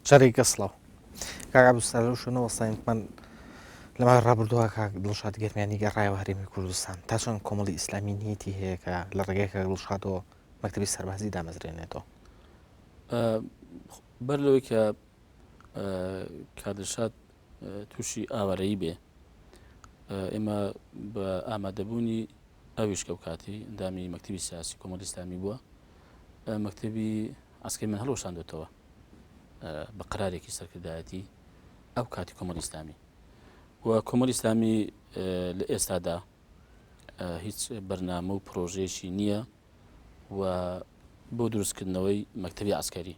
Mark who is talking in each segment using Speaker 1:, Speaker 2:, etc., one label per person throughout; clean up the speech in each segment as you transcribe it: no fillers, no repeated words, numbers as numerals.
Speaker 1: شەریکە سڵاو کاک عەبدولستار لەو شوێنەوە وەستاینتمان لەمای ڕابردووە کاک دڵشاد گەرمیانی گەڕایەوە هەرێمی کوردستان تا چۆن کۆمەڵی ئیسلامی نیەتی هەیە کە لە ڕێگەی کاک دڵشادەوە مەکتەبی سەربازی دامەزرێنێتەوە
Speaker 2: بەر لەوەی کە کادرشاد تووشی ئاوارەیی بێ ئێمە بە ئامادەبوونی ئەویش کە و کاتی ئەندامی مەکتەبی سیاسی کۆمەڵی ئیسلامی بووە مەکتەبی ئەسکەی من هەڵۆشاندوێتەوە بە قەرارێکی سەرکردایەتی ئەو کاتی کۆمەڵی ئیسلامی و کۆمەڵی ئیسلامی لە ئێستادا هیچ بەرنامە و پرۆژەیەکی نییە و بۆ دروستکردنەوەی مەکتەبی عسکەری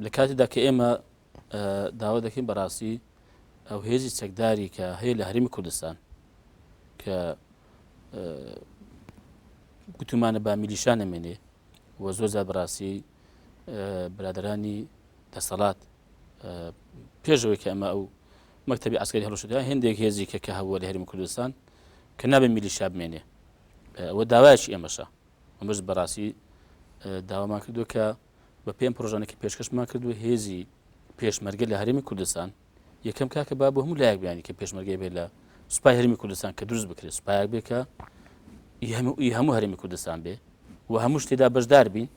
Speaker 2: لە کاتێکدا کە ئێمە داوا دەکەین بەڕاستی ئەو هێزی چەکداری کە هەیە لە هەرێمی کوردستان کە گوتومانە با میلیشان نەمێنێ و زۆر زار بەڕاستی برادرانی دەسەڵات پێشەوەی کە ئەمە ئەو مەکتەبی عسکەری هەڵۆشدا هێندێک هێزی کە هەبووە لە هەرێمی کوردستان کە نابێت میلیشا بمێنێ ئەوە داوایەکی ئێمەشە ئەمەش بەڕاستی داوامان کردووە کە بە پێم پرۆژانێکی پێشکەشمان کردووە هێزی پێشمەرگە لە هەرێمی کوردستان یەکەم کاکە با بۆ هەموو لایەک بیانی کە پێشمەرگەی بێت لە سوپای هەرێمی کوردستان کە دروست بکرێت سوپایەک بێت کە هەموو هەرێمی کوردستان بێ و هەموو شتێدا بەشدار بین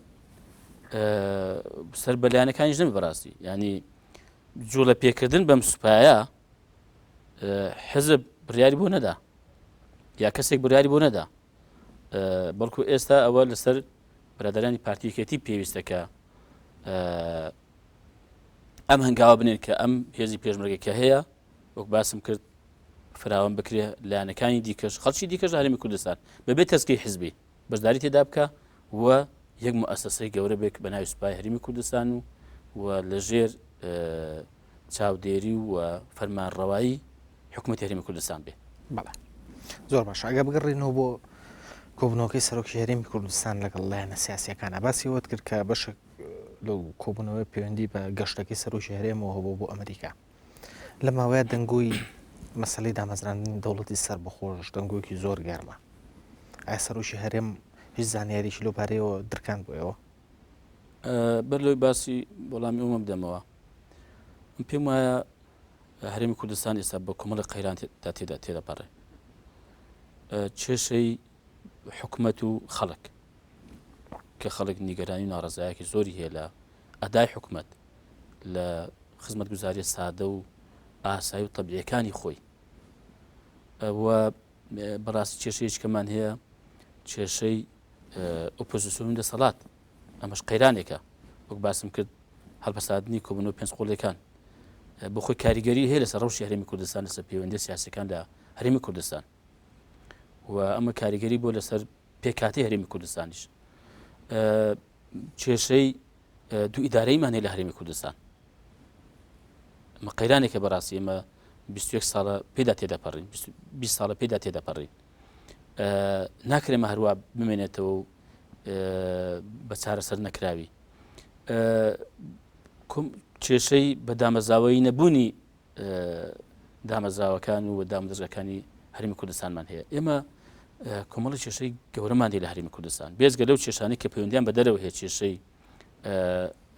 Speaker 2: سەر بەلایەنەکانیش نەبێ بەڕاستی ینی جوڵە پێکردن بەم سوپایە حزب بڕیاری بۆ نەدا یا کەسێک بڕیاری بۆ نەدا بەڵکو ئێستا ئەوە لەسەر برادرانی پارتیەکەتی پێویستە کە ئەم هەنگاوە بنێن کە ئەم هێزی پێشمەرگەکە هەیە وەک باسم کرد فراوان بکرێ لایەنەکانی دیکەش خەڵکی دیکەش هەرێمی کوردستان بەبێت تەسکەی حیزبی بەشداری تێدا بکە و یەک موئەسسەسەی گەورە بێت بە ناوی سوپای هەرێمی کوردستان و لەژێر چاودێری و فەرمانڕەوایی حکوومەتی هەرێمی کوردستان بێ.
Speaker 1: بەڵێ زۆر باشە ئەگە بگەڕێنەوە بۆ کۆبوونەوەکەی سەرۆکی هەرێمی کوردستان لەگەڵ لایەنە سیاسیەکانە باسی وت کرد کە بەشێک لەو کۆبوونەوەی پەیوەندی بە گەشتەکەی سەرۆکی هەرێمەوە هەبوو بۆ ئەمریکا لە ماوەیە دەنگۆی مەسەلەی دامەزراندنی دەوڵەتی سەربەخۆش دەنگۆیەکی زۆر گەرمە ئایا سەرۆکی هەرێم هیچ زانیاریی لەو پارەیەوە درکان بۆیەوە
Speaker 2: بەر لەوەی باسی وەڵامی ئەومە بدەمەوە پێم وایە هەرێمی کوردستان ئێستا بە کۆمەڵی قەیران تێدەپەڕێ کێشەی حکوومەت و خەڵک کە خەڵک نیگەرانی و ناڕەزایەکی زۆری هەیە لە ئەدای حکوومەت لە خزمەتگوزاری سادە و ئاسایی و تەبیعیەکانی خۆی و بەڕاستی کێشەیەکی کەمان هەیە کێشەی ئۆپۆزیسیۆن دەسەڵات ئەمەش قەیرانێکە وەک باسم کرد هەڵبەساندنی کۆبوونەوە پێنج قوڵیەکان بۆ خۆی کاریگەری هەیە لەسەر ڕەوشی هەرێمی کوردستان لەسەر پەیوەندی سیاسیەکان لە هەرێمی کوردستان و ئەمە کاریگەری بۆ لەسەر پێکاتی هەرێمی کوردستانیش کێشەی دوو ئیدارەیمان هەیە لە هەرێمی کوردستان ئەمە قەیرانێکە بەڕاستی ئێمە 21 ساڵە پێدا تێدەپەڕین 20 ساڵە پێدا تێدەپەڕین ناکرێمە هەروە بمێنێتەوە و بە چارەسەر نەکراوی کێشەی بە دامەزاوەی نەبوونی دامەزراوەکان و دامەدەستگاکانی هەرێمی کوردستانمان هەیە ئێمە کۆمەڵی کێشەی گەورەمان هەیە لە هەرێمی کوردستان بێزگە لەو کێشانەی کە پەیوەندیان بە دەرەوە هەیە کێشەی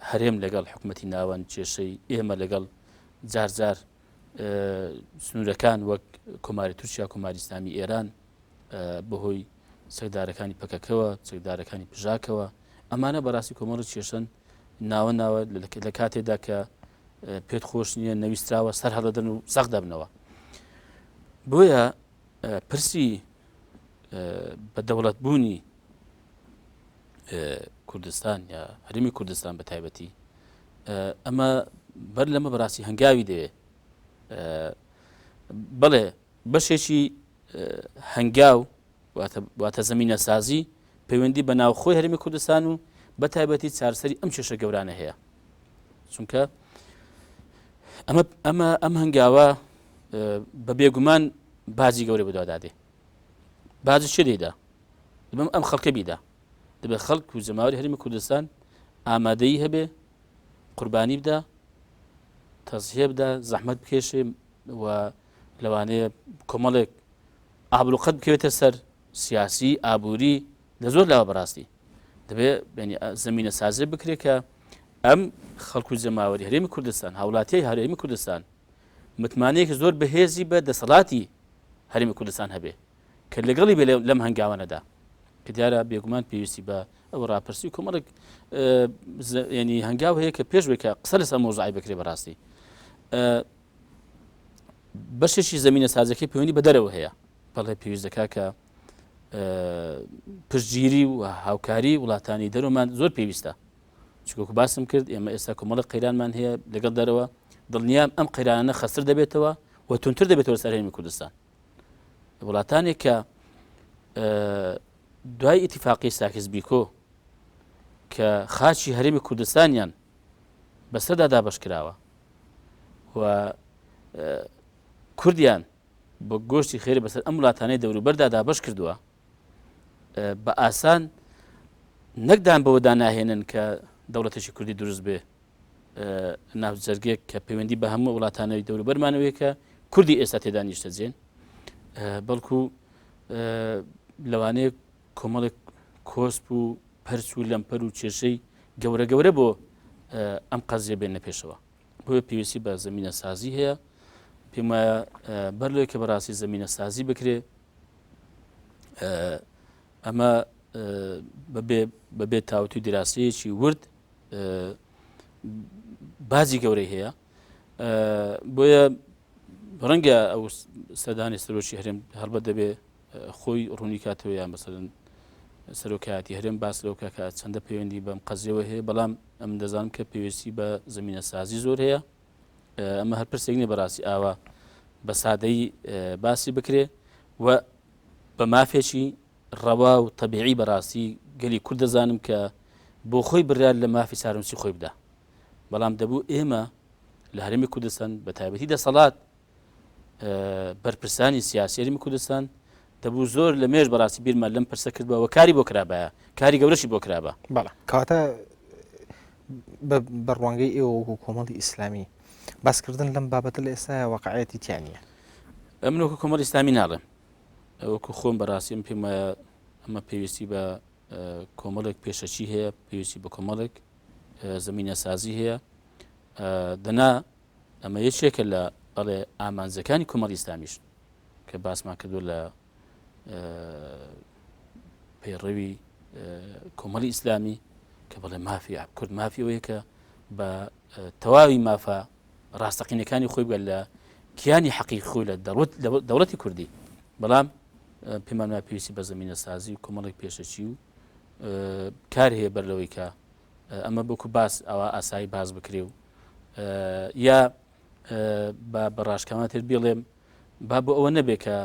Speaker 2: هەرێم لەگەڵ حکوومەتی ناوەند کێشەی ئێمە لەگەڵ جارجار سنوورەکان وەک کۆماری تورکیا کۆماری ئیسلامی ئێران بەهۆی چەکدارەکانی پەکەکەوە چەکدارەکانی پژاکەوە ئەمانە بەڕاستی کۆمەڵی کێشەن ناوە لە کاتێکدا کە پێت خۆش نییە نەویستراوە سەر هەڵەدەن و سەخ دەبنەوە بۆیە پرسی بە دەوڵەت بوونی کوردستان یا هەرێمی کوردستان بە تایبەتی ئەمە بەر لەمە بەڕاستی هەنگاوی دەوێ بەڵێ بەشێکی هەنگاو واتە زەمینە سازی پەیوەندی بە ناوخۆی هەرێمی کوردستان و بە تایبەتی چارەسەری ئەم کێشە گەورانە هەیە چونکە ئەم هەنگاوە بە بێگومان بازی گەورە بەدوادادێ بازی چێ دەیدا دەبێت ئەم خەڵکە بیدا دەبێت خەڵک و زەماوەری هەرێمی کوردستان ئامادەیی هەبێ قوربانی بدە تەزهیە بدە زەحمەت بکێشێ و لەوانەیە کۆمەڵێک ئابروقەت بکەوێتە سەر سیاسی ئابووری لە زۆر لاوە بەڕاستی دەبێت زەمینە سازی بکرێت کە ئەم خەڵکو جەماوەری هەرێمی کوردستان هاوڵاتیای هەرێمی کوردستان متمانەیەکی زۆر بەهێزی بە دەسەڵاتی هەرێمی کوردستان هەبێ کە لەگەڵی بێ لەم هەنگاوانەدا کە دیارە بێگومان پێویستی بە ئەو ڕاپرسی و کۆمەڵێک ینی هەنگاو هەیە کە پێش بێکە قسە لەسەر مۆزوعی بکرێ بەڕاستی بەشێکی زمینە سازەکەی پەیوەندی بە دەرەوە هەیە بەڵێ پێویست دەکا کە پشتگیری و هاوکاری وڵاتانی دەرەوەمان زۆر پێویستە چکۆکو باسم کرد ئێمە ئێستا کۆمەڵە قەیرانمان هەیە لەگەڵ دەرەوە دڵنیام ئەم قەیرانە خەستر دەبێتەوە و تونتر دەبێتەوە سەر هەرێمی کوردستان وڵاتانێک کە دوای ئیتیفاقی ساکس بیکۆ کە خاچی هەرێمی کوردستانیان بەسەردا دابەش کراوە و کوردیان بە گۆشتی خێری بەسەر ئەم وڵاتانەی دەوروبەردا دابەش کردووە بە ئاسان نەکدان بەوەدا ناهێنن کە دەوڵەتێکی کوردی دروست بێ ناو جەرگێک کە پەیوەندی بە هەموو وڵاتانەوەی دەوروبەرمانەوەیە کە کوردی ئێستا تێدا نیشتەجێن بەڵکو لەوانەیە کۆمەڵێک کۆسپ و پەرچ و لەمپەر و کێشەی گەورە گەورە بۆ ئەم قەزیە بێنە پێشەوە بۆیە پێویستی بە زمینە سازی هەیە پێم وایە بەر لەوەی کە بەڕاستی زمینە سازی بکرێ ئەمە بەبێ تاوتوی دیراسەیەکی ورد بازی گەورەی هەیە بۆیە ڕەنگە ئەو سەردانی سەرۆکی هەرێم هەڵبەت دەبێ خۆی ڕوونی کاتەوە یان مەسەڵەن سەرۆکایەتی هەرێم باس لەو کە چەندە پەیوەندی بەم قەزیەوە هەیە بەڵام ئەم دەزانم کە پێویستی بە زمینە سازی زۆر هەیە ئەمە هەر پرسێک نیە بەڕاستی ئاوا بە سادەیی باسی بکرێ و بە مافێکی ڕەوا و تەبیعی بەڕاستی گەلی کورد دەزانم کە بۆ خۆی بڕیار لە مافی سارنووسی خۆی بدە بەڵام دەبوو ئێمە لە هەرێمی کوردستان بە تایبەتی دەسەڵات بەرپرسانی سیاسی هەرێمی کوردستان دەبوو زۆر لە مێژ بەڕاستی بیرمان لەم پرسە کردبەوە کاری بۆ کرابایە کاری گەورەشی بۆ کرابە
Speaker 1: بەڵێ کەواتە بەڕوانگەی ئێوە وەکو کۆمەڵی ئیسلامی باسکردن لەم بابەتە لە ئێستا واقعەتی تیانە
Speaker 2: ئەمن وەکو کۆمەڵی ئیسلامی ناڵێم وەکو خۆم بەڕاستیم پێم وایە ئەمە پێویستی بە کۆمەڵێک پێشەچی هەیە پێویستی بە کۆمەڵێک زمینە سازی هەیە دەنا ئەمە یەکێکە لە ئەڵێ ئامانجەکانی کۆمەڵی ئیسلامیش کە باسمان کردو لە پەیڕەوی کۆمەڵی ئیسلامی کە بەڵێ مافی کورد مافیەوەیە کە بە تەواوی مافە ڕاستەقینەکانی خۆی بگەل لە کیانی حەقیقی خۆی لە دەوڵەتی کوردی بەڵام پێمان وایە پێویستی بە زمینە سازی و کۆمەڵێک پێشەچی و کار هەیە بەر لەوەی کە ئەمە بۆکو باس ئەوە ئاسایی باز بکرێ و یا بە ڕاشکەماتر بڵێم با بۆ ئەوە نەبێ کە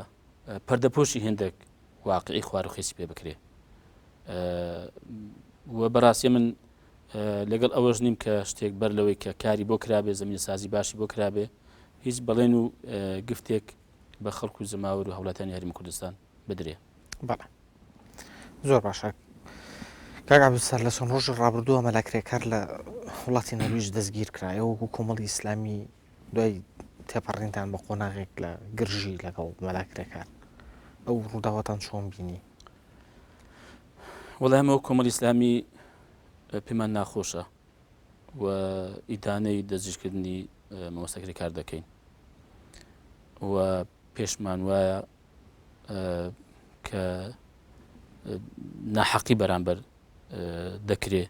Speaker 2: پەردەپۆشی هێندێک واقعی خوار و خێسی پێ بکرێ وە بەڕاستی من لەگەڵ ئەوەش نیم کە شتێک بەر لەوەی کە کاری بۆ کرابێ زمینە سازی باشی بۆ کرابێ هیچ بەڵێن و گفتێک بە خەڵکو و زەماوەر و هەوڵاتانی هەرێمی کوردستان بدرێ
Speaker 1: بەڵێ زۆر باشە کاک عەبدولسەر لە چەند ڕۆژی ڕابردووە مەلاکرێکار لە وڵاتی نەرویج دەستگیر کرایەوە وەکو کۆمەڵی ئیسلامی دوای تێپەڕینتان بە قۆناغێک لە گرژی لەگەڵ مەلاکرێکار ئەو ڕووداوەتان چۆن بینی
Speaker 2: وەڵام ئەمە کۆمەڵی ئیسلامی پێمان ناخۆشە و ئیدانەی دەستگیرکردنی مامۆستاکاری کار دەکەین و پێشمان وایە کە ناحەقی بەرامبەر دەکرێ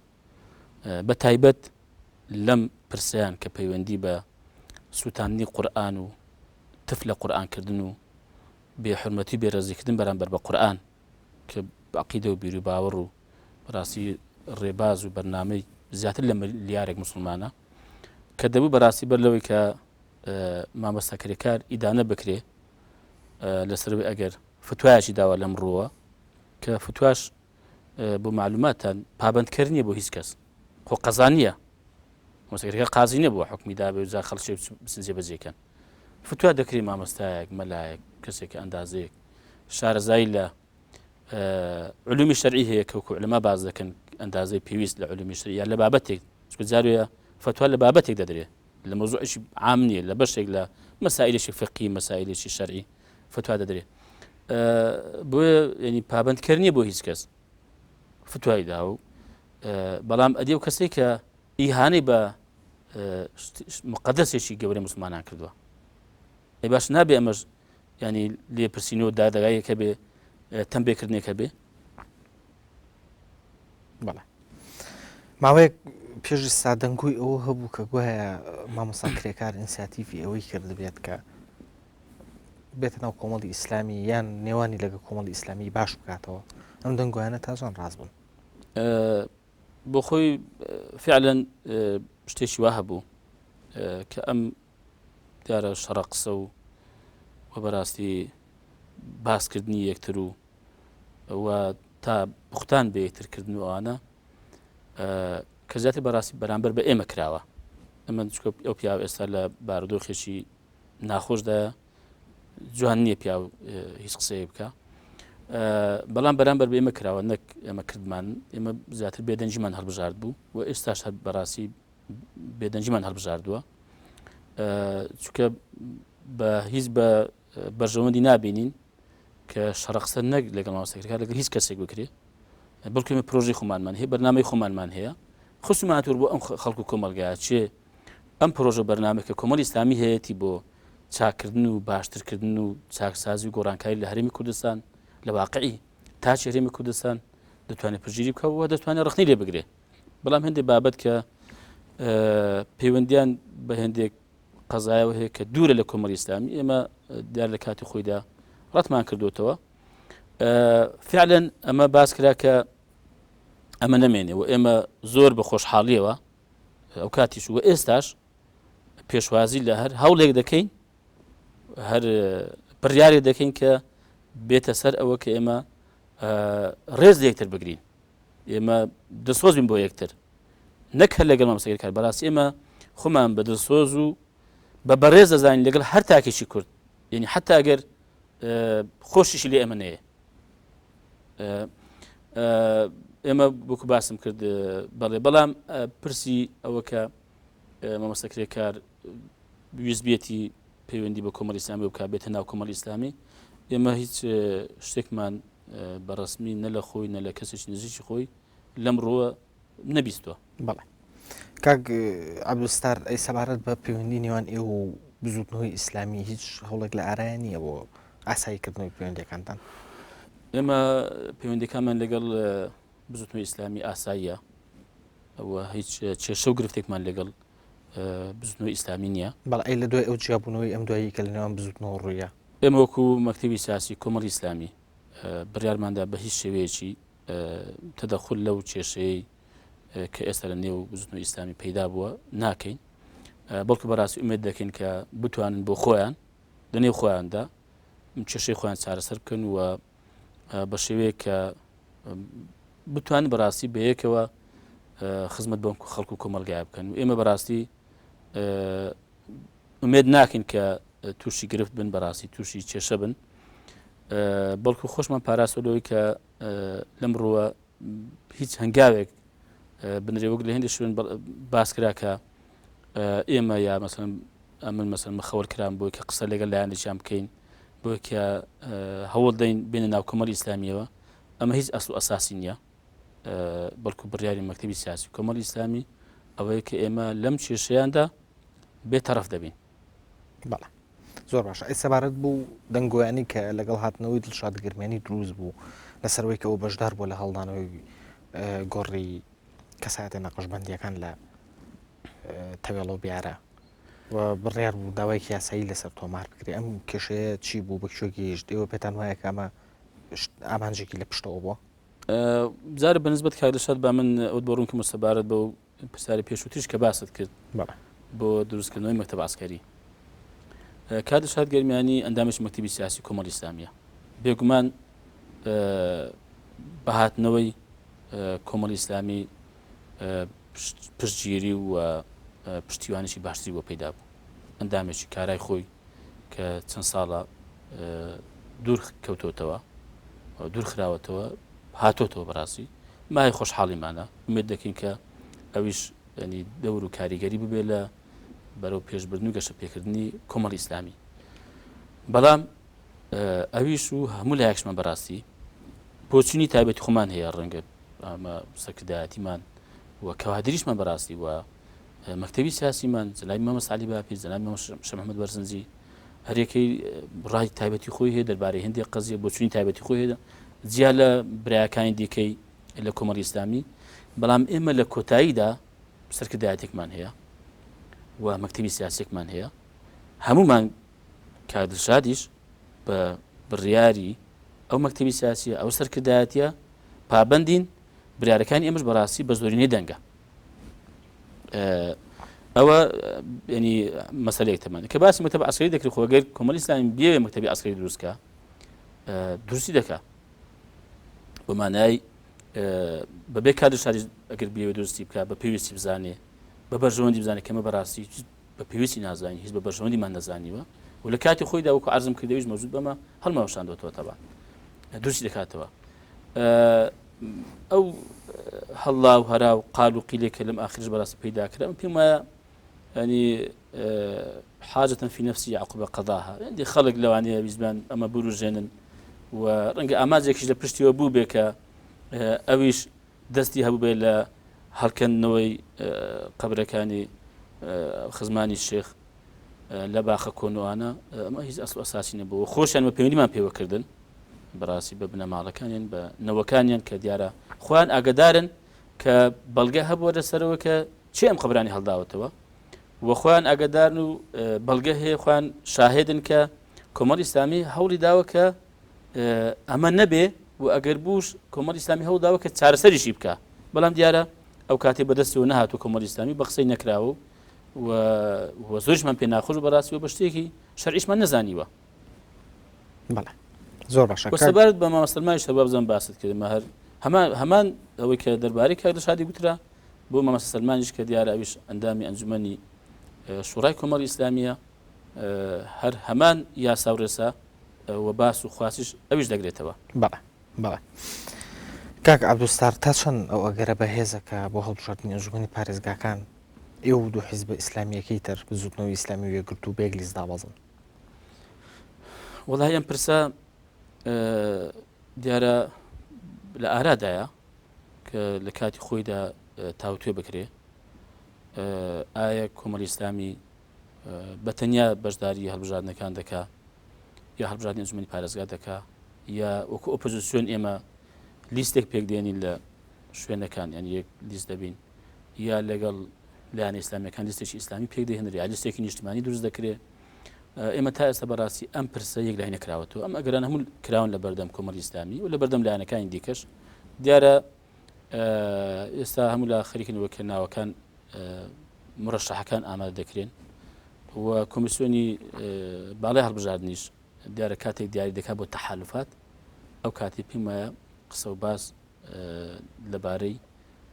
Speaker 2: بە تایبەت لەم پرسیان کە پەیوەندی بە سووتاندنی قورئان و تف لە قورئانکردن و بێحورمەتی بێڕێزیکردن بەرامبەر بە قورئان کە عەقیدە و بیر و باوەڕ و بەڕاستی ڕێباز و بەرنامەی زیاتر لە ملیارێک مسلمانە کە دەبوو بەڕاستی بەر لەوەی کە مامۆستاکاریکار ئیدانە بکرێ لەسەرەوەی ئەگەر فتوایەکی داوە لەم ڕۆوە کە فتواش بۆ معلوماتان پابندکەر نییە بۆ هیچ کەس خۆ قەزا نییە مۆستاکاریکار قازی نییە بۆ حکمی دابێ و جا خەڵکی جێبەجێکەن فتوا دەکرێ مامۆستایەک مەلایەک کەسێکی ئەندازەیەک شارەزایی لە علومی شەرعی هەیە کە وەکو عولەما باز دەکەن ئەندازەی پێویست لە علومی شەرعی یا لە بابەتێک جارویە فتوا لە بابەتێک دەدرێت لە مۆزوعێکی عام نییە لە بەشێک لە مەسائلێکی فقهی مەسائلێکی شەرعی فتوا دەدرێت بۆیە ینی پابندکەر نییە بۆ هیچ کەس فتوای دا و بەڵام ئەدێ و کەسێک کە ئیهانەی بە مقدسێکی گەورەی مسلمانان کردووە ئەی باش نابێ ئەمەش ینی لێپرسینەوە دادەگایەکە بێ تەمبێکردنێکە بێ
Speaker 1: بەڵێ ماوەیەک پێشی سادەنگوی ئەوە هەبوو کە گوایە مامۆستا کرێکار ئینسیاتیڤی ئەوەی کرد بێت کە بێتە ناو کۆمەڵی ئیسلامی یان نێوانی لەگە کۆمەڵی ئیسلامی باش بکاتەوە ئەم دەنگویانە تازان ڕاست بوون
Speaker 2: بۆ خۆی فعلەن شتێکی وا هەبوو کە ئەم دیارە شەڕە قسە و بەڕاستی باسکردنی یەکتر و تا بوختان بە یەکترکردن و ئەوانە کە زیاتر بەڕاستی بەرامبەر بە ئێمە کراوە ئەمە ئەو پیاو ئێستا لە بارودۆخێکی ناخۆشدا جوان نییە پیاو هیچ قسەیە بکە بەڵام بەرامبەر بە ئێمە کراوە نەک ئێمە کردمان ئێمە زیاتر بێدەنجیمان هەڵبژارد بوو و ئێستاش هەر بەڕاستی بێدەنجیمان هەڵبژاردووە چونکە بە هیچ بە بەرژەوەندی نابینین کە شەڕەقسە نەک لەگەڵ مامۆستاکرێکار لەگەڵ هیچ کەسێک بکرێ بەڵکو ئێمە پرۆژەی خۆمانمان هەیە بەرنامەی خۆمانمان هەیە خصوماتور بۆ ئەم خەڵکو کۆمەلگایە چێ ئەم پرۆژە بەرنامەکە کۆمەڵی ئیسلامی هەیەی بۆ چاکردن و باشترکردن و چاکسازی و گۆڕانکاری لە هەرێمی کوردستان لە واقعی تا هەرێمی کوردستان دەتوانێت پژگیری بکەوە دەتوانێت ڕخنی لێ بگرێ بەڵام هەندێک بابەت کە پەیوەندیان بە هەندێک قەزایەوە هەیە کە دوورە لە کۆمەڵی ئیسلامی ئێمە دیار لە کاتی خۆیدا ڕەتمان کردوتەوە فعلەن ئەمە باس کرا کە ئەمە نەمێنێ و ئێمە زۆر بە خۆشحاڵیەوە ئەو کاتیش و ئێستاش پێشوازی لە هەر هەوڵێک دەکەین هەر بڕیارێک دەکەین کە بێتە سەر ئەوە کە ئێمە ڕێز یەکتر بگرین ئێمە دەسۆزین بۆ یەکتر نەک هەر لەگەڵ مامۆستاکار بەڕاستی ئێمە خۆمان بە دڵسۆز و بە بەڕێز دەزانین لەگەڵ هەر تاکێکی کورد یعنی حتا ئەگەر خۆشیشی لێ ئەمە نەیە ئێمە بۆکو باسم کرد بەڵێ بەڵام پرسی ئەوە کە مامۆستاکرێکار ویزبێتی پەیوەندی بە کۆمەڵی ئیسلامی بکات بێتە ناو کۆمەڵی ئیسلامی ئێمە هیچ شتێکمان بەڕسمی نە لە خۆی نە لە کەسێکی نزیکی خۆی لەم ڕۆوە نەبیستوە
Speaker 1: بەڵێ کاک عەبدولستار ئەی سەبارەت بە پەیوەندی نێوان ئێوە و بزوتنەوەی ئیسلامی هیچ هەوڵێک لە ئارایە نییە بۆ ئاساییکردنەوەی پەیوەندیەکانتان
Speaker 2: ئێمە پەیوەندیەکانمان لەگەڵ بزوتنەوەی ئیسلامی ئاساییە ئەوە هیچ کێشە و گرفتێکمان لەگەڵ بزوتنەوەی ئیسلامی نییە
Speaker 1: بەڵ ئەی لە دوای ئەو جیابوونەوەی ئەم دوایی کە لە نێوان بزوتنەوە ڕوویە
Speaker 2: ئێمە وەکو مەکتەبی سیاسی کۆمەڵی ئیسلامی بڕیارماندا بە هیچ شێوەیەکی تەدەخل لەو کێشەیەی کە ئێستا لە نێو بزوتنەوەی ئیسلامی پەیدا بووە ناکەین بەڵکو بەڕاستی ئومێد دەکەین کە بتوانن بۆ خۆیان لە نێو خۆیاندا کێشەی خۆیان چارەسەر بکەن و بە شێوەیە کە بتوانن بەڕاستی بەیەکەوە خزمەت بەم خەڵکو و کۆمەلگای بکەن و ئێمە بەڕاستی ئومێد ناکەین کە تووشی گرفت بن بەڕاستی تووشی کێشە بن بەڵکو خۆشمان پاراسۆلەوەی کە لەم ڕۆوە هیچ هەنگاوێک بنرێ وەک لە هێندێک شوێن باس کرا کە ئێمە یا مەسەڵەن ئەمن مەسەڵەن مخەوەر کران بۆی کە قسە لەگەڵ لایەنێکیان بکەین بۆی کە هەوڵ دەین بێنە ناو کۆمەڵی ئیسلامیەوە ئەمە هیچ ئەسڵ و ئەساسی نییە بەڵکو بڕیاری مەکتەبی سیاسی کۆمەڵی ئیسلامی ئەوەیە کە ئێمە لەم کێشەیاندا بێتەرەف دەبین
Speaker 1: بەڵێ زۆر باشە ئەی سەبارەت بوو دەنگۆیانی کە لەگەڵ هاتنەوەی دڵشادگرمێنی دروست بوو لەسەرەوەی کە ئەو بەشدار بووە لە هەڵدانەوەی گۆڕی کەسایەتە نەقشبەندیەکان لە تەوێڵە و بیارە و بڕیار بوو داوای یاسایی لەسەر تۆمار بکرێ ئەم کێشەیە چی بوو بە کوێ گەیشت ئێوە پێتان وایە کە ئەمە ئامانجێکی لە پشتەوە بووە
Speaker 2: بزارە بەنسبەت کاردەشاد با من ئەوت بۆ ڕوونکە مستەبارەت بە پرسیاری پێشووتریش کە باست کرد بۆ دروستکردنەوەی مەکتەب عسکەری کاردەشاد گەرمیانی ئەندامێکی مەکتەبی سیاسی کۆمەڵی ئیسلامیە بێگومان بەهاتنەوەی کۆمەڵی ئیسلامی پشتگیری و پشتیوانێکی باشتری بۆ پەیدا بوو ئەندامێکی کارای خۆی کە چەند ساڵە دوور کەوتۆتەوە دوور خراوەتەوە هاتۆتەوە بەڕاستی مای خۆشحاڵیمانە ئومێد دەکەین کە ئەویش ینی دەور و کاریگەری ببێ لە بەرەو پێشبردن و گەشە پێکردنی کۆمەڵی ئیسلامی بەڵام ئەویش و هەموو لایەکشمان بەڕاستی بۆچینی تایبەتی خۆمان هەیە ڕەنگە ئەمە سەرکردایەتیمان و کەوادریشمان بەڕاستی وە مەکتەبی سیاسیمان جەنابی مەمەست عەلی باپیر جەنابی شەح محەممەد بەرزنجی هەرێکەی ڕای تایبەتی خۆی هەیە دەربارەی هەندێک قەزیە بۆ چوونی تایبەتی خۆی هەیە جیا لە برایەکانی دیکەی لە کۆمەڵی ئیسلامی بەڵام ئێمە لە کۆتاییدا سەرکردایەتێکمان هەیە و مەکتەبی سیاسێکمان هەیە هەمومان کادرشادیش بە بڕیاری ئەو مەکتەبی سیاسیە ئەو سەرکردایەتیە پابەندین بریارەکانی ئێمەش بەڕاستی بە زۆرینەی دەنگە ئەوە ینی مەسەلەیەک تەمان کە باسی مەکتەب عەسکەری دەکرێت خۆگەر کۆمەڵی ئیسلامی بێ مەکتەبی عەسکەری دروستکە دروستی دەکات بۆ مانای بەبێ کادرشادی ئەگەر بێ دروستی بکات بە پێویستی بزانێ بە بەرژەوەندی بزانێت کەمە بەڕاستی بە پێویستی نازانی هیچ بە بەرژەوەندیمان نەزانیوە و لە کاتی خۆیدا وەکو عەرزم کردەوەیش مەوجود بەمە هەڵمەوەشاندوێتەوە تەبان دروستی دەکاتەوە ئەو هەڵا و هەرا و قال و قیلێکە لەم ئاخرش بەڕاستی پەیدا کرا پێم وایە ینی حاجة في نفسي يعقوب قضاها عندي خلق لوانية بزمان أما بروجينن ورنجا أمازك إذا برشتي وبو بك أويش دستي هبو بيلا هل كان نوي قبر كاني خزماني الشيخ لباخ كونو أنا ما هي أصل أساسي نبو خوش أنا بيوني ما بيو كردن براسي ببنا مالكانيان بنوكانيان كديارة خوان أقدارن كبلغة هبو رسروا كشيء أم قبراني هل داوتوا وخوان ئاگادارن و بەڵگە هەیە خوان شاهدن کە کۆمەڵی ئیسلامی هەوڵی داوە کە ئەمە نەبێ و ئەگەر بووش کۆمەڵی ئیسلامی هەوڵ داوە کە چارەسەریشی بکە بەڵام دیارە ئەو کاتێ بەدەستەوە نەهاتوو کۆمەڵی ئیسلامی بە قسەی نەکراوە و زۆرشمان پێ ناخۆش بەڕاستیەوە بە شتێکی شەرعیشمان نەزانیوە
Speaker 1: بەڵێ زۆر باشە
Speaker 2: سەبارەت بە مامەسلمانی شەباب بزانم باست کردمە هەر هەمان ئەوەی کە دەربارەی کاکدرشادی گوترا بۆ مامەسە سەلمانیش کە دیارە ئەویش ئەندامی ئەنجومەنی شوڕای کۆمەڵی ئیسلامیە هەر هەمان یاسا و ڕێسا و باس و خواسیش ئەویش دەگرێتەوە
Speaker 1: بەڵێ بەڵێ کاک عەبدولستار تا چەند ئەو ئەگەرە بەهێزەکە بۆ هەڵبژاردننی ئەنجومەنی پارێزگاکان ئێوە دوو حیزب ئیسلامیەکەی تر بزوتنەوەی ئیسلامی وێگرت و بێگلیز دابەزن
Speaker 2: وەڵای ئەم پرسە دیارە لە ئارادایە کە لە کاتی خۆیدا تاوتوێ بکرێ ئایا کۆمەڵی ئیسلامی بەتەنیا بەشداری هەڵبژاردنەکان دەکا یا هەڵبژاردننی ئەنجومەنی پارێزگا دەکا یا وەکو ئۆپۆزیسیۆن ئێمە لیستێک پێک دێنین لە شوێنەکان یان یەک لیست دەبین یا لەگەڵ لایەنە ئیسلامیەکان لیستێکی ئیسلامی پێک دەهێنرێ یا لیستێکی نیشتیمانی دروست دەکرێت ئێمە تا ئێستا بەڕاستی ئەم پرسە یەک لای نەکراوەتەوە ئەم ئەگەران هەموو کراون لە بەردەم کۆمەڵی ئیسلامی و لە بەردەم لایەنەکانی دیکەش دیارە ئێستا هەموو لە خەریکنەوەکردناوەکان مرشحەکان ئامادە دەکرێن و کۆمیسیۆنی باڵای هەڵبژاردنیش دیارە کاتێک دیاری دەکات بۆ تەحالوفات ئەو کاتی پێم وایە قسە و باس لەبارەی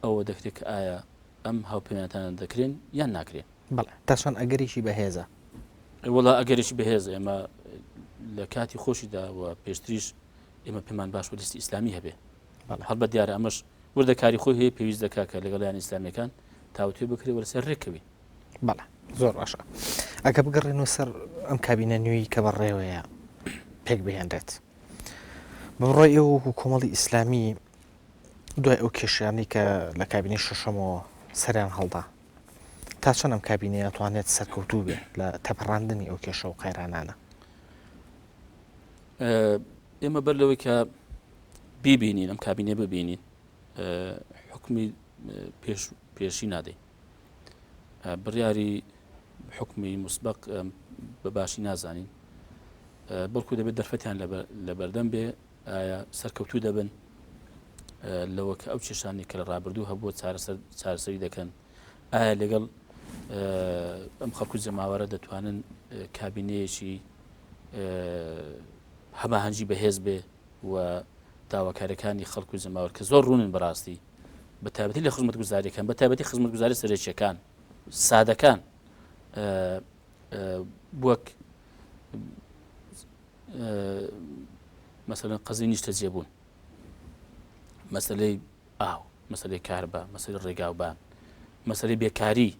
Speaker 2: ئەوە دەکرێت کە ئایا ئەم هاوپەیمانەتانە دەکرێن یان ناکرێن
Speaker 1: بەڵێ تا چەند ئەگەریشی بەهێزە
Speaker 2: وڵا ئەگەریشی بەهێز ئێمە لە کاتی خۆشیدا و پێشتریش ئێمە پێمان باش و لیستی ئیسلامی هەبێ هەڵبەت دیارە ئەمەش وردەکاری خۆی هەیە پێویست دەکات کە لەگەڵ لایەنە ئیسلامیەکان تاوتوێ بکرێت وەرسەر ڕێکەوی
Speaker 1: بەڵێ زۆر باشە ئەگە بگەڕێنەوە سەر ئەم کابینە نوێی کە بەڕێوەیە پێک بهێنرێت بەڕۆی ئێوە وەکو کۆمەڵی ئیسلامی دوای ئەو کێشیانی کە لە کابینەی شەشەمەوە سەریان هەڵدا تا چەند ئەم کابینەیە توانێت سەرکەوتوو بێ لە تەپەڕاندنی ئەو کێشە و قەیرانانە
Speaker 2: ئێمە بەر لەوەی کە بیبینین ئەم کابینێ ببینین حکمی پێشی نادەین بڕیاری حکمی مسبق بە باشی نازانین بەڵکو دەبێت دەرفەتیان لە بەردەم بێ ئایا سەرکەوتوو دەبن لەوە کە ئەو کێشانی کە لە ڕابردوو هەبووە چارەسەری دەکەن ئایا لەگەڵ ئەم خەڵکو جەماوەرە دەتوانن کابینەیەکی هەماهەنگی بەهێز بێ و داواکاریەکانی خەڵکو جەماوەر کە زۆر ڕوونن بەڕاستی بە تایبەتی لە خزمەتگوزاریەکان بە تایبەتی خزمەتگوزاری سەرێکیەکان سادەکان وەک مەسەلەن قەزەی نیشتەجێبوون مەسەلەی ئاو مەسەلەی کاربا مەسەلەی ڕێگاوبان مەسەلەی بێکاری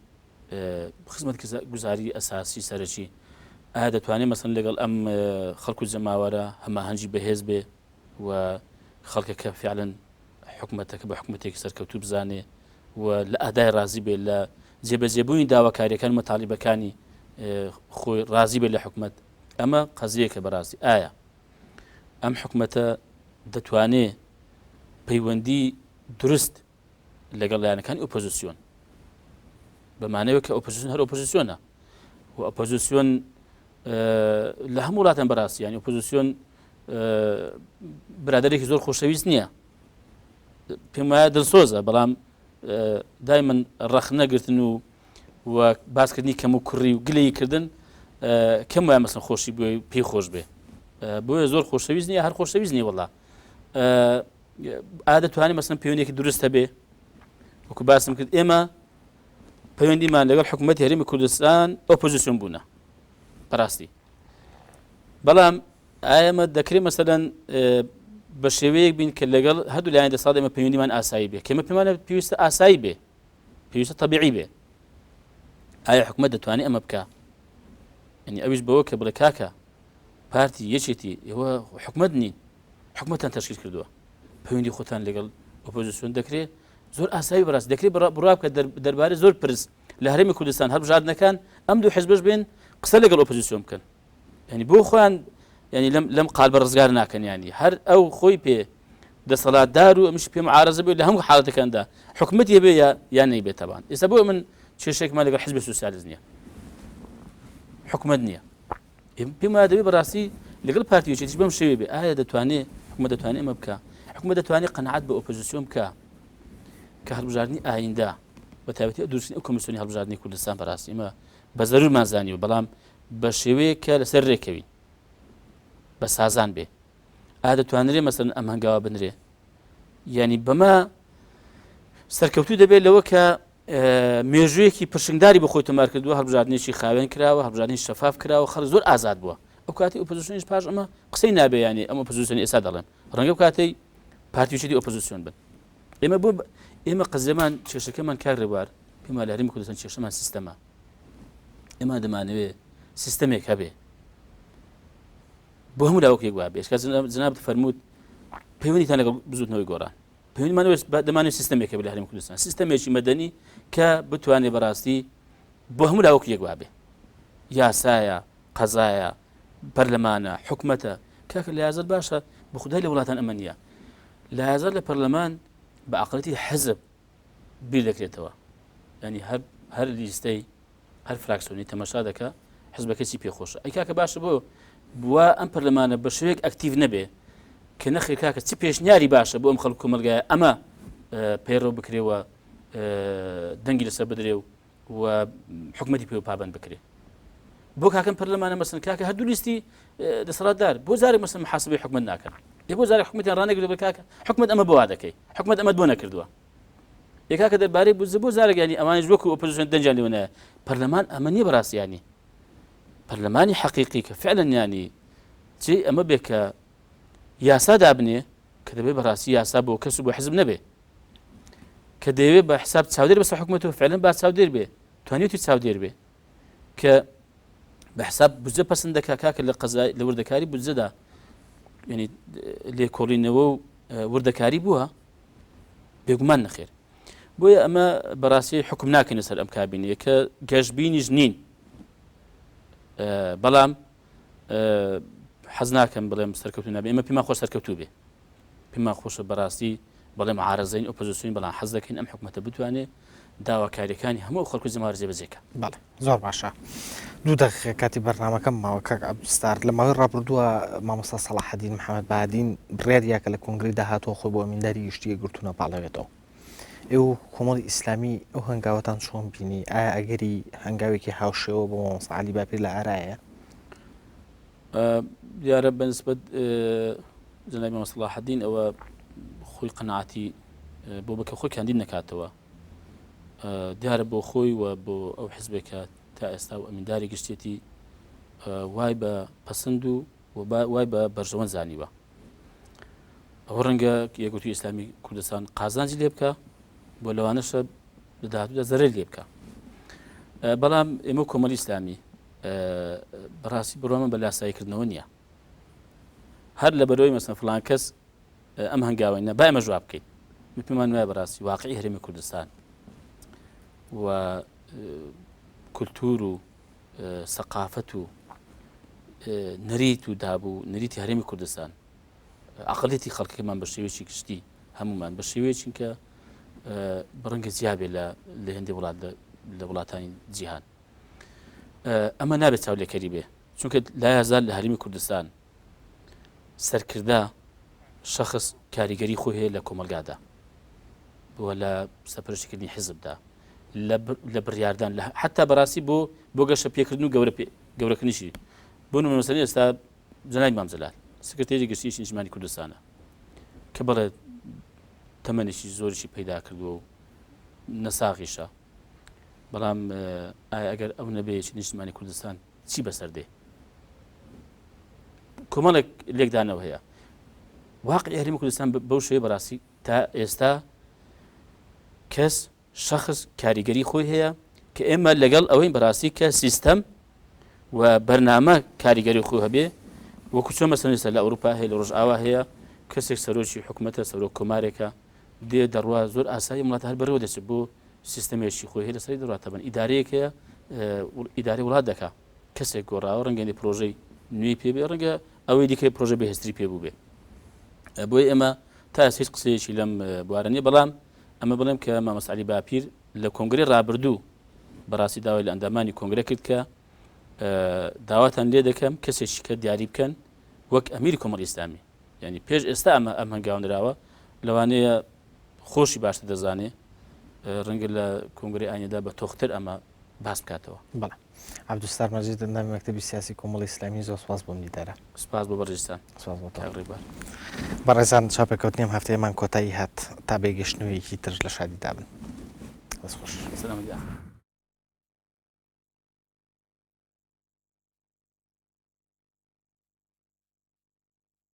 Speaker 2: خزمەتگوزاری ئەساسی سەرەکی ئایا دەتوانێت مەسەلەن لەگەڵ ئەم خەڵکو جەماوەرە هەماهەنگی بەهێز بێ و خەڵکەکە فعلەن حکومەتەکە بە حکومەتێکی سەرکەوتوو بزانێ و لە ئادای ڕازی بێ لە جێبەجێبوونی داواکاریەکان مەتاڵیبەکانی خۆی ڕازی بێت لە حکومەت ئەمە قەزیەکە بەڕاستی ئایا ئەم حکومەتە دەتوانێت پەیوەندی دروست لەگەڵ لایەنەکانی ئۆپۆزیسیۆن بەمانەوە کە ئۆپۆزیسیۆن هەر ئۆپۆزیسیۆنە و ئۆپۆزیسیۆن لە هەموو وڵاتان بەڕاستی ینی ئۆپۆزیسیۆن برادێکی زۆر خۆشەویست نییە پێم وایە دڵسۆزە بەڵام دایمەن ڕەخ نەگرتن و باسکردنی کەم و کوڕی و گلەی کردن کەم وایە مەسن خۆشی بۆی پێی خۆش بێ بۆیە زۆر خۆشەویست نییە هەر خۆشەویست نیە وەڵا دەتوانێت مەسن پەیوەندێکی دروستە بێ وەکو باسم کرد ئێمە پەیوەندیمان لەگەڵ حکوومەتی هەرێمی کوردستان ئۆپۆزیسیۆن بوونە بەڕاستی بەڵام ئایەمە دەکرێت مەسەلەن بە شێوەیەک بین کە لەگەڵ هەردوو لایەن دەسەڵات ئێمە پەیوەندیمان ئاسایی بێ کەمە پێمانە پێویستە ئاسایی بێ پێویستە تەبیعی بێ ئایا حکومەت دەتوانێت ئەمە بکە ینی ئەویش بەوە کە بڵێ کاکە پارتی یەکێتی ئێوە حکومەت نین حکومەتان تەشکیل کردووە پەیوەندی خۆتان لەگەڵ ئۆپۆزیسیۆن دەکرێت زۆر ئاسایی بەڕاست دەکرێت بڕوا بکە دەربارەی زۆر پرس لە هەرێمی کوردستان هەڵبژاردنەکان ئەم دوو حیزبش بێن قسە لەگەڵ ئۆپۆزیسیۆن بکەن ینی بۆ خۆیان ینی لەم قالبە ڕزگار ناکەن ینی هەر ئەو خۆی پێ دەسەڵاتدار و ئەمش پێ معارەزە بێت لە هەموو حاڵەتەکاندا حکومەتی بێ یان نەیبێت تەبان ئێستا بۆ من کێشێکمان لەگەڵ حیزبی سوسیالیست نییە حکومەت نییە پێم وایە دەبێت بەڕاستی لەگەڵ پارتیەکێتیش بەم شێوێ بێ ئایا دەتوانێت حکومەت دەتوانێت ئەمە بکە حکومەت دەتوانێت قەنەعەت بە ئۆپۆزیسیۆن بکە کە هەڵبژاردننی ئایندا بە تایبەتی دروستنی ئەو کۆمیسیۆنی هەڵبژاردننی کوردستان بەڕاستی ئمە بە زەرورمان زانیوە بەڵام بە شێوەیە کە لەسەر ڕێکەوین بە سازان بێ ئایا دەتوانرێت مەسەلەن ئەم هەنگاوە بنرێ ینی بەمە سەرکەوتوو دەبێت لەوە کە مێژوویەکی پرشنگداری بە خۆی تۆمار کردووە هەڵبژاردنێکی خاوێن کراوە هەڵبژاردننی شەفاف کراوە خەڵک زۆر ئازاد بووە ئەو کاتی ئۆپۆزیسیۆنیش پاش ئەمە قسەی نابێ ینی ئەم ئۆپۆزیسیۆنی ئێستا دەڵێن ڕەنگە کاتەی پارتیەکێتی ئۆپۆزیسیۆن بن ئێمە قەزەمان کێشەکەمان کار ڕێبوار پێم وایە لە هەرێمی کوردستان کێشەمان سیستەمە ئێمە دەمانەوێت سیستەمێک هەبێ بۆ هەموو لاوەک یەک وابێ جناب فەرمووت پەیوەندیتان لەگەڵ بزوتنەوەی گۆڕان پەیوەندیمان دەمانوێت سیستەمێک هەبێ لە هەرێمی کوردستان سیستەمێکی مەدەنی کە بتوانێت بەڕاستی بۆ هەموو لاوەک یەک وابێ یاسایە قەزایە پەرلەمانە حکومەتە کاکە لە یازر باشە بە خودای لە وڵاتان ئەمە نییە لە یازر لە پەرلەمان بە عەقڵەتی حزب بیر دەکرێتەوە ینی هەر لیستەی هەر فراکسیۆنی تەماشا دەکە حزبەکەی پێخۆشە ئەی کاکە باشە بۆ بووە ئەم پەرلەمانە بە شوەیەک ئەکتیڤ نەبێ کە نەخێ کاکە چی پێشنیاری باشە بۆ ئەم خەڵک کۆمەلگایە ئەمە پەیڕۆ بکرێەوە دەنگی لەسەر بدرێ و حکومەتی پێ پابەند بکرێ بۆ کاکەم پەرلەمانە مەسن کاکە هەردوو لیستی دەسەڵاتدار بۆ زارێک مەسن محاسبەی حکومەت ناکەن بۆ زارێک حکومەتیان ڕانەگرێت بە کاکە حکومەت ئەمە بۆ وا دەکەی حکومەت ئەمە بۆ نەکردووە یەکاکە دەربارەی بۆ زارێک ینی ئەمانش وەکو ئۆپۆزیسیۆن دەنجیان لێوەنایە پەرلەمان ئەمە نییە بەڕاستیانی پەرلەمانی حەقیقی کە فعلەن ینی چی ئەمە بێ کە یاسا دابنێ کە دەبێت بەڕاستی یاسا بۆ کەس و بۆ حزب نەبێ کە دەیەوێت بە حساب چاودێر بەسەر حکومەتەوە فعلەن با چاودێر بێ توانێتی چاودێر بێ کە بە حساب بودجە پەسەند دەکا کاکە لە قەزای لە وردەکاری بودجەدا ینی لێکۆڵینەوە و وردەکاری بووە بێگومان نەخێر بۆیە ئەمە بەڕاستی حکم ناکەین سەر ئەم کابینەیە کە گەشتبینیش نین بەڵام حەز ناکەم بڵێم سەرکەوتوو نابێ ئێمە پێمان خۆش سەرکەوتوو بێ پێمان خۆشە بەڕاستی بەڵێ معارەزەین ئۆپۆزیسیۆن بەڵام حەز دەکەین ئەم حکومەتە بتوانێت داواکاریەکانی هەموو خەڵکی زمار جێبەجێکە
Speaker 1: بەڵێ زۆر باشە دوو دقیقە کاتی بەرنامەکەم ماوە کاک عەبدولستار لە ماوەی ڕابردووە مامۆستا سەلاحەدین محەممەد بەهادین بڕیاریاکە لە کۆنگری داهاتوە خۆی بۆ ئەمینداری گشتیە گرتوونە پاڵەوێتەوە ئێو کۆمەڵی ئیسلامی ئەو هەنگاوەتان چۆن بینی ئایا ئەگەری هەنگاوێکی هاوشێوە بۆ مامۆستا عەلی باپیر لە ئارایە
Speaker 2: دیارە بەنسبەت جەنابی مامۆستا سەلاحەدین ئەوە خۆی قەناعەتی بۆ بکە خۆی کاندید نەکاتەوە دیارە بۆ خۆی و بۆ ئەو حزبێکە تا ئێستا و ئەمینداری گشتێتی وای بە پەسەند و وای بە بەرژەوەند زانیوە ئەوە ڕەنگە یەکگرتووی ئیسلامی کوردستان قازانجی لێ بکە بۆ لەوانەشە لە داهاتوودا زەرەر لێ بکە بەڵام ئێمە کۆمەڵی ئیسلامی بەڕاستی بڕۆمە بە لاساییکردنەوە نییە هەر لە بەرەوەی مەسەڵەن فڵان کەس ئەم هەنگاوەیە با ئێمە جواب بکەین پێمان وایە بەڕاستی واقعی هەرێمی کوردستان و کولتور و سەقافەت و نەریت و دابوو نەریتی هەرێمی کوردستان عقلێتی خەڵکەکەمان بە شێوەیەکی گشتی هەمومان بە شێوەیەکی کە بڕەنگە زیابێ لە هەندێک وڵات لە وڵاتانی جیهان ئەمە نابێت چاولێکەری بێ چونکە لایەزار لە هەرێمی کوردستان سەرکردا شەخص کاریگەری خۆی هەیە لە کۆمەلگادا بووە لە سەرپەرشتیکردنی حیزبدا لە بڕیاردان حتا بەڕاستی بۆ گەشە پێکردن و گەورەکردنیشی بۆ نمونە مەسەلەن ئێستا جەنابی مام جەلال سکرتێری گشتیی نیشتیمانی کوردستانە کە بەڵێ تەمەنێکی زۆریشی پەیدا کردووە و نەساغیشە بەڵام ئەگەر ئەو نەبێت نیشتیمانی کوردستان چی بەسەر دێ کۆمەڵێک لێکدانەوە هەیە واقعی هەرێمی کوردستان بەو شێوەیە بەڕاستی تا ئێستا کەس شەخص کاریگەری خۆی هەیە کە ئێمە لەگەڵ ئەوەی بەڕاستی کە سیستەم و بەرنامە کاریگەری خۆی هەبێ وەکو چۆن مەسەلەن لە ئەوروپا هەیە لە ڕۆژئاوا هەیە کەسێک سەرۆکی حکوومەتە سەرۆک کۆمارێکە دێ دەڕوا زۆر ئاسایی وڵات هەر بەرەوە دەچێت بۆ سیستەمێکی خۆی هەیە لەسەری دەڕاتە بن ئیدارەیەک هەیە ئیداری وڵات دەکا کەسێک گۆڕاوە ڕەنگەی پرۆژەی نوێی پێ بێ ڕەنگە ئەوەی دیکەی پرۆژە بەهێزتری پێ بوو بێ بۆی ئێمە تا هیچ قسەیەکی لەم بوارە نیە بەڵام ئەمە بڵێم کە مامۆستا عەلی باپیر لە کۆنگرەی ڕابردوو بەڕاستی داوای لە ئەندامانی کۆنگرە کرد کە داواتان لێ دەکەم کەسێکی کە دیاری بکەن وەک ئەمیری کۆمەڵی ئیسلامی یعنی پێش ئێستا ئەم هەنگاوەندراوە لەوانەیە خۆشی باشتر دەزانێ ڕەنگە لە کۆنگرەی ئاینەدا بە تۆختر ئەمە باس بکاتەوە.
Speaker 1: بەڵێ عەبدولستار مەجید ئەندامی مەکتەبی سیاسی کۆمەڵی ئیسلامی زۆر سوپاس بۆم دیدارە.
Speaker 2: سوپاس بۆ بەڕێزتان.
Speaker 1: سوپاس بۆ
Speaker 2: ڕێبار.
Speaker 1: بەڕێزان چاپێکەوتنیم هەفتەیەمان کۆتایی هات تا بێگەشتنەوەیەکی تر لە شادیدا بن. دەست خۆش.
Speaker 2: سەلام.